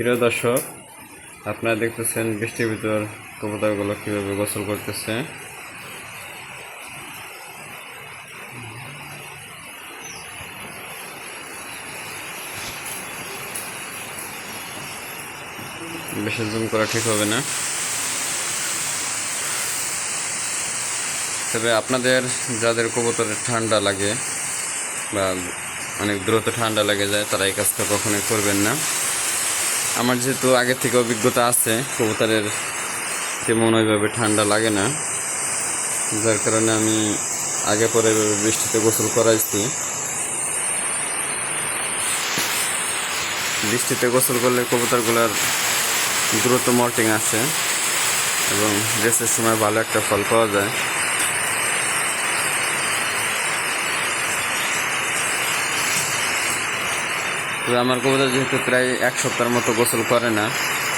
প্রিয় দর্শক, আপনারা দেখতেছেন বৃষ্টির ভিতর কবুতরগুলো কীভাবে গোসল করতেছে। বেশি জুম করা ঠিক হবে না, তবে আপনাদের যাদের কবুতরের ঠান্ডা লাগে বা অনেক দ্রুত ঠান্ডা লেগে যায় তারা এই কাজটা কখনোই করবেন না। আমার যেহেতু আগে থেকে অভিজ্ঞতা আছে, কবুতরের তেমন ওইভাবে ঠান্ডা লাগে না, যার কারণে আমি আগে পরে বৃষ্টিতে গোসল করাইছি। বৃষ্টিতে গোসল করলে কবুতরগুলোর দ্রুত মল্টিং আসে এবং রেসের সময় ভালো একটা ফল পাওয়া যায়। তবে আমার কবুতর যেহেতু প্রায় এক সপ্তাহের মতো গোসল করে না,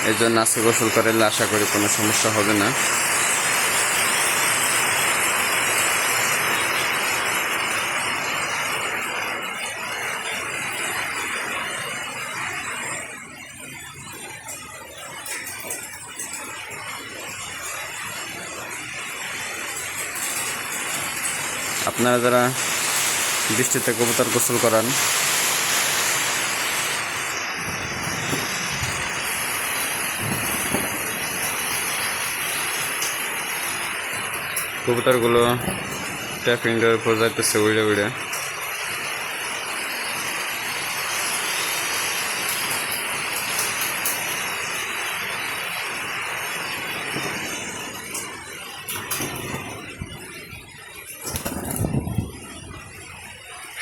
এই জন্য আজকে গোসল করলে আশা করি কোনো সমস্যা হবে না। আপনারা যারা বৃষ্টিতে কবুতর গোসল করান, কবুতরগুলো ট্যাপিং এর উপর যাইতেছে উড়ে উড়ে।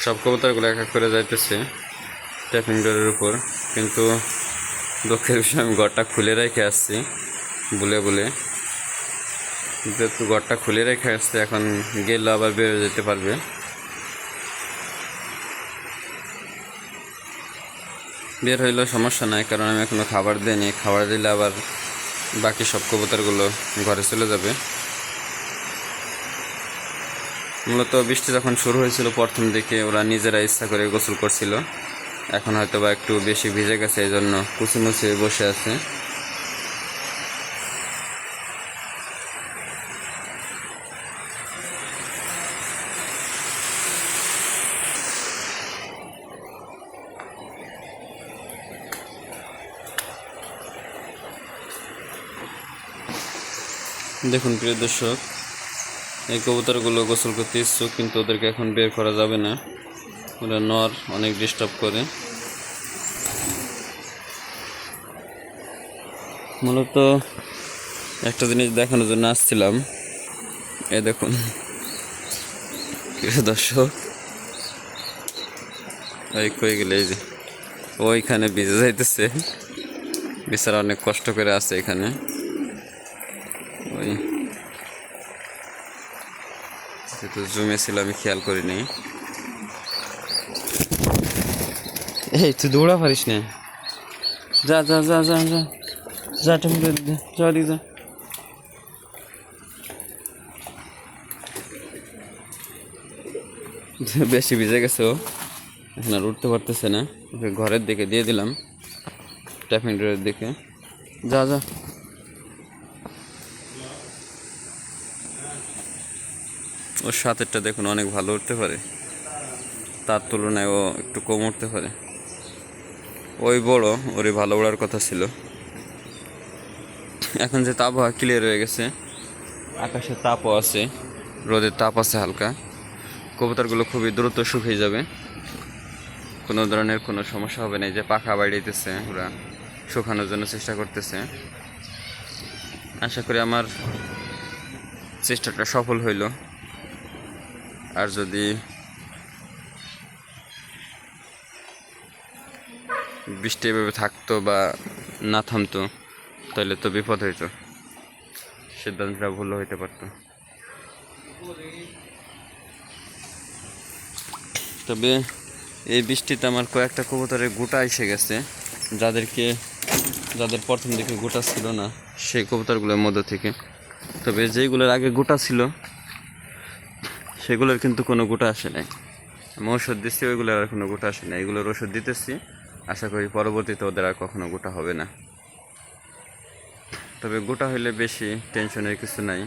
সব কবুতরগুলো এক এক করে যাইতেছে ট্যাপিং ডোরের উপর, কিন্তু দুঃখের বিষয় আমি ঘরটা খুলে রেখে আসছি বলে যেহেতু ঘরটা খুলে রেখে আসছে, এখন গেলে আবার বের হয়ে যেতে পারবে। বের হইলেও সমস্যা নাই, কারণ আমি এখনো খাবার দিইনি। খাবার দিলে আবার বাকি সব কবুতরগুলো ঘরে চলে যাবে। মূলত বৃষ্টি যখন শুরু হয়েছিল প্রথম দিকে ওরা নিজেরা ইচ্ছা করে গোসল করছিল, এখন হয়তো বা একটু বেশি ভিজে গেছে, এই জন্য কুচিমুচি বসে আছে। দেখুন প্রিয় দর্শক, এই কবুতরগুলো গোসল করতে ইচ্ছুক, কিন্তু ওদেরকে এখন বের করা যাবে না, ওরা নর অনেক ডিস্টার্ব করে। মূলত একটা জিনিস দেখানোর জন্য আসছিলাম। এই দেখুন প্রিয় দর্শক, ওই কই গেলে, এই যে ওইখানে ভিজে যাইতেছে, বেচারা অনেক কষ্ট করে আছে এখানে। ওই যেহেতু জমে ছিল আমি খেয়াল করিনি। এই তুই দৌড়া পারিস না, যা যা যা যা যা যা, যা যা। বেশি ভিজে গেছে ও, এখন আর উঠতে পারতেছে না। ওকে ঘরের দিকে দিয়ে দিলাম, ট্যাপিং ডোরের দিকে। যা যা। ওর সাথেরটা দেখুন অনেক ভালো উঠতে পারে, তার তুলনায় ও একটু কম উঠতে পারে। ওই বড়, ওরই ভালো ওড়ার কথা ছিল। এখন যে আবহাওয়া ক্লিয়ার হয়ে গেছে, আকাশের তাপও আছে, রোদের তাপ আছে হালকা, কবুতরগুলো খুবই দ্রুত শুকিয়ে যাবে, কোনো ধরনের কোনো সমস্যা হবে না। এই যে পাখা বাড়িতেছে, ওরা শুকানোর জন্য চেষ্টা করতেছে। আশা করি আমার চেষ্টাটা সফল হইল। আর যদি বৃষ্টি এভাবে থাকতো বা না থামতো, তাহলে তো বিপদ হইতো, সিদ্ধান্তটা ভুল হইতে পারতো। তবে এই বৃষ্টিতে আমার কয়েকটা কবুতরের গোটা এসে গেছে, যাদের প্রথম দিকে গোটা ছিল না সেই কবুতরগুলোর মধ্যে থেকে। তবে যেইগুলোর আগে গোটা ছিল সেগুলোর কিন্তু কোনো গোটা আসে নাই। আমি ওষুধ দিচ্ছি, ওইগুলোর আর কোনো গোটা আসে নাই। এগুলোর ওষুধ দিতেছি, আশা করি পরবর্তীতে ওদের আর কখনো গোটা হবে না। তবে গোটা হইলে বেশি টেনশনের কিছু নাই।